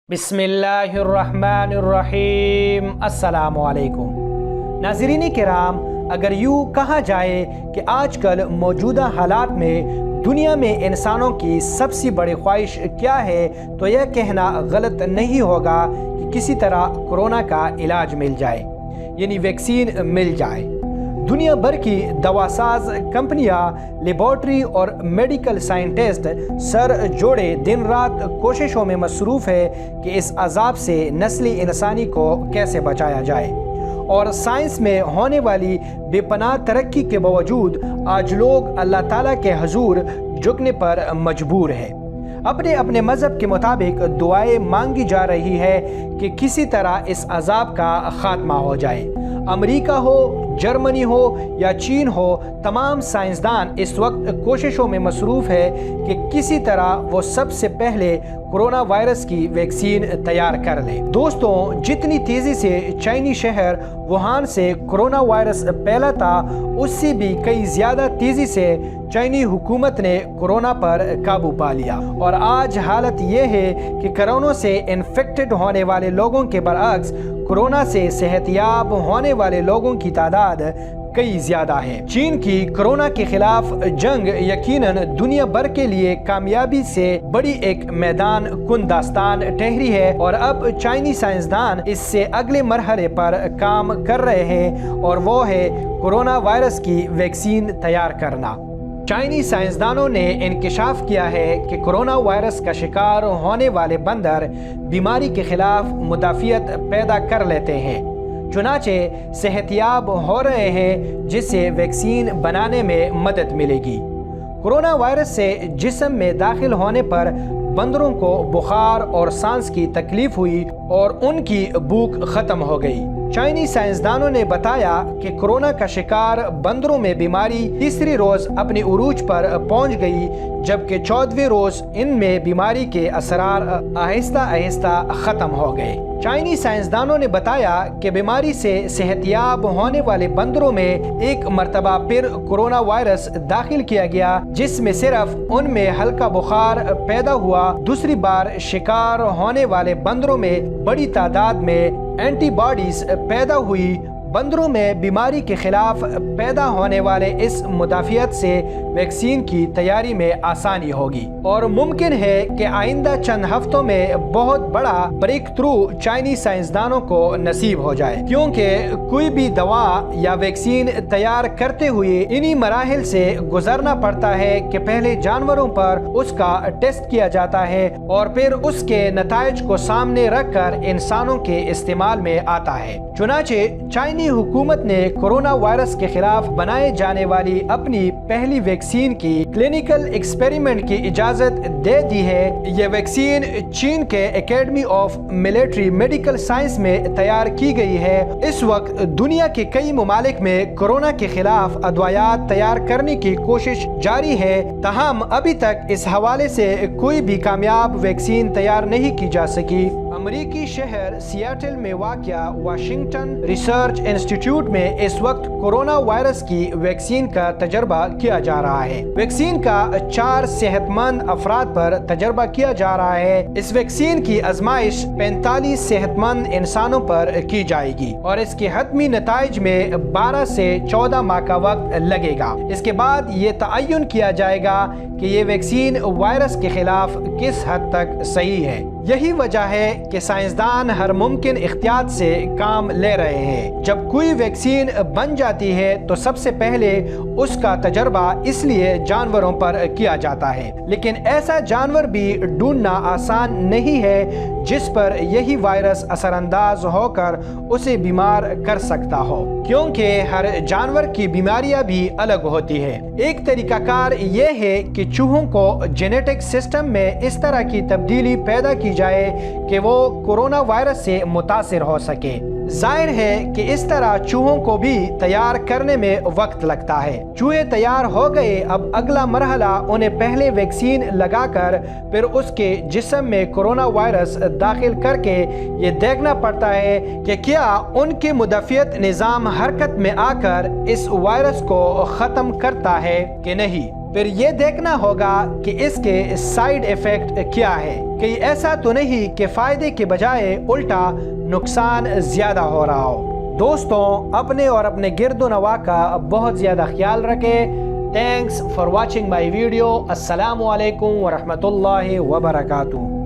بسم اللہ الرحمن الرحیم۔ السلام علیکم ناظرین کرام، اگر یوں کہا جائے کہ آج کل موجودہ حالات میں دنیا میں انسانوں کی سب سے بڑی خواہش کیا ہے تو یہ کہنا غلط نہیں ہوگا کہ کسی طرح کورونا کا علاج مل جائے، یعنی ویکسین مل جائے۔ دنیا بھر کی دواساز کمپنیاں، لیبارٹری اور میڈیکل سائنٹسٹ سر جوڑے دن رات کوششوں میں مصروف ہے کہ اس عذاب سے نسل انسانی کو کیسے بچایا جائے، اور سائنس میں ہونے والی بے پناہ ترقی کے باوجود آج لوگ اللہ تعالیٰ کے حضور جھکنے پر مجبور ہیں۔ اپنے اپنے مذہب کے مطابق دعائیں مانگی جا رہی ہے کہ کسی طرح اس عذاب کا خاتمہ ہو جائے۔ امریکہ ہو، جرمنی ہو یا چین ہو، تمام سائنسدان اس وقت کوششوں میں مصروف ہے کہ کسی طرح وہ سب سے پہلے کورونا وائرس کی ویکسین تیار کر لیں۔ دوستوں، جتنی تیزی سے چینی شہر ووہان سے کورونا وائرس پھیلا تھا، اس سے بھی کئی زیادہ تیزی سے چینی حکومت نے کورونا پر قابو پا لیا، اور آج حالت یہ ہے کہ کورونا سے انفیکٹڈ ہونے والے لوگوں کے برعکس کورونا سے صحت یاب ہونے والے لوگوں کی تعداد کئی زیادہ ہے۔ چین کی کورونا کے خلاف جنگ یقیناً دنیا بھر کے لیے کامیابی سے بڑی ایک میدان کن داستان ٹھہری ہے، اور اب چینی سائنسدان اس سے اگلے مرحلے پر کام کر رہے ہیں، اور وہ ہے کورونا وائرس کی ویکسین تیار کرنا۔ چینی سائنسدانوں نے انکشاف کیا ہے کہ کورونا وائرس کا شکار ہونے والے بندر بیماری کے خلاف مدافعت پیدا کر لیتے ہیں، چنانچہ صحت یاب ہو رہے ہیں، جس سے ویکسین بنانے میں مدد ملے گی۔ کورونا وائرس سے جسم میں داخل ہونے پر بندروں کو بخار اور سانس کی تکلیف ہوئی اور ان کی بھوک ختم ہو گئی۔ چینی سائنسدانوں نے بتایا کہ کورونا کا شکار بندروں میں بیماری تیسری روز اپنی عروج پر پہنچ گئی، جبکہ 14ویں روز ان میں بیماری کے اثرات آہستہ آہستہ ختم ہو گئے۔ چینی سائنسدانوں نے بتایا کہ بیماری سے صحت یاب ہونے والے بندروں میں ایک مرتبہ پھر کورونا وائرس داخل کیا گیا، جس میں صرف ان میں ہلکا بخار پیدا ہوا۔ دوسری بار شکار ہونے والے بندروں میں بڑی تعداد میں اینٹی باڈیز پیدا ہوئی۔ بندروں میں بیماری کے خلاف پیدا ہونے والے اس مدافعت سے ویکسین کی تیاری میں آسانی ہوگی، اور ممکن ہے کہ آئندہ چند ہفتوں میں بہت بڑا بریک تھرو چینی سائنسدانوں کو نصیب ہو جائے، کیونکہ کوئی بھی دوا یا ویکسین تیار کرتے ہوئے انہی مراحل سے گزرنا پڑتا ہے کہ پہلے جانوروں پر اس کا ٹیسٹ کیا جاتا ہے، اور پھر اس کے نتائج کو سامنے رکھ کر انسانوں کے استعمال میں آتا ہے۔ چنانچہ چینی حکومت نے کورونا وائرس کے خلاف بنائے جانے والی اپنی پہلی ویکسین کی کلینیکل ایکسپیریمنٹ کی اجازت دے دی ہے۔ یہ ویکسین چین کے academy of military medical science میں تیار کی گئی ہے۔ اس وقت دنیا کے کئی ممالک میں کورونا کے خلاف ادویات تیار کرنے کی کوشش جاری ہے، تاہم ابھی تک اس حوالے سے کوئی بھی کامیاب ویکسین تیار نہیں کی جا سکی۔ امریکی شہر سیاٹل میں واقع واشنگٹن ریسرچ انسٹیٹیوٹ میں اس وقت کورونا وائرس کی ویکسین کا تجربہ کیا جا رہا ہے۔ ویکسین کا 4 صحت مند افراد پر تجربہ کیا جا رہا ہے۔ اس ویکسین کی آزمائش 45 صحت مند انسانوں پر کی جائے گی، اور اس کے حتمی نتائج میں 12 سے 14 ماہ کا وقت لگے گا۔ اس کے بعد یہ تعین کیا جائے گا کہ یہ ویکسین وائرس کے خلاف کس حد تک صحیح ہے۔ یہی وجہ ہے کہ سائنسدان ہر ممکن احتیاط سے کام لے رہے ہیں۔ جب کوئی ویکسین بن جاتی ہے تو سب سے پہلے اس کا تجربہ اس لیے جانوروں پر کیا جاتا ہے، لیکن ایسا جانور بھی ڈھونڈنا آسان نہیں ہے جس پر یہی وائرس اثر انداز ہو کر اسے بیمار کر سکتا ہو، کیونکہ ہر جانور کی بیماریاں بھی الگ ہوتی ہے۔ ایک طریقہ کار یہ ہے کہ چوہوں کو جینیٹک سسٹم میں اس طرح کی تبدیلی پیدا کی جائے کہ وہ کورونا وائرس سے متاثر ہو سکے۔ ظاہر ہے کہ اس طرح چوہوں کو بھی تیار کرنے میں وقت لگتا ہے۔ چوہے تیار ہو گئے، اب اگلا مرحلہ انہیں پہلے ویکسین لگا کر پھر اس کے جسم میں کورونا وائرس داخل کر کے یہ دیکھنا پڑتا ہے کہ کیا ان کے مدافعت نظام حرکت میں آ کر اس وائرس کو ختم کرتا ہے کہ نہیں۔ پھر یہ دیکھنا ہوگا کہ اس کے سائیڈ ایفیکٹ کیا ہے، کہ ایسا تو نہیں کہ فائدے کے بجائے الٹا نقصان زیادہ ہو رہا ہو۔ دوستوں، اپنے اور اپنے گرد و نواح کا بہت زیادہ خیال رکھیں۔ Thanks for watching my video. السلام علیکم ورحمۃ اللہ وبرکاتہ۔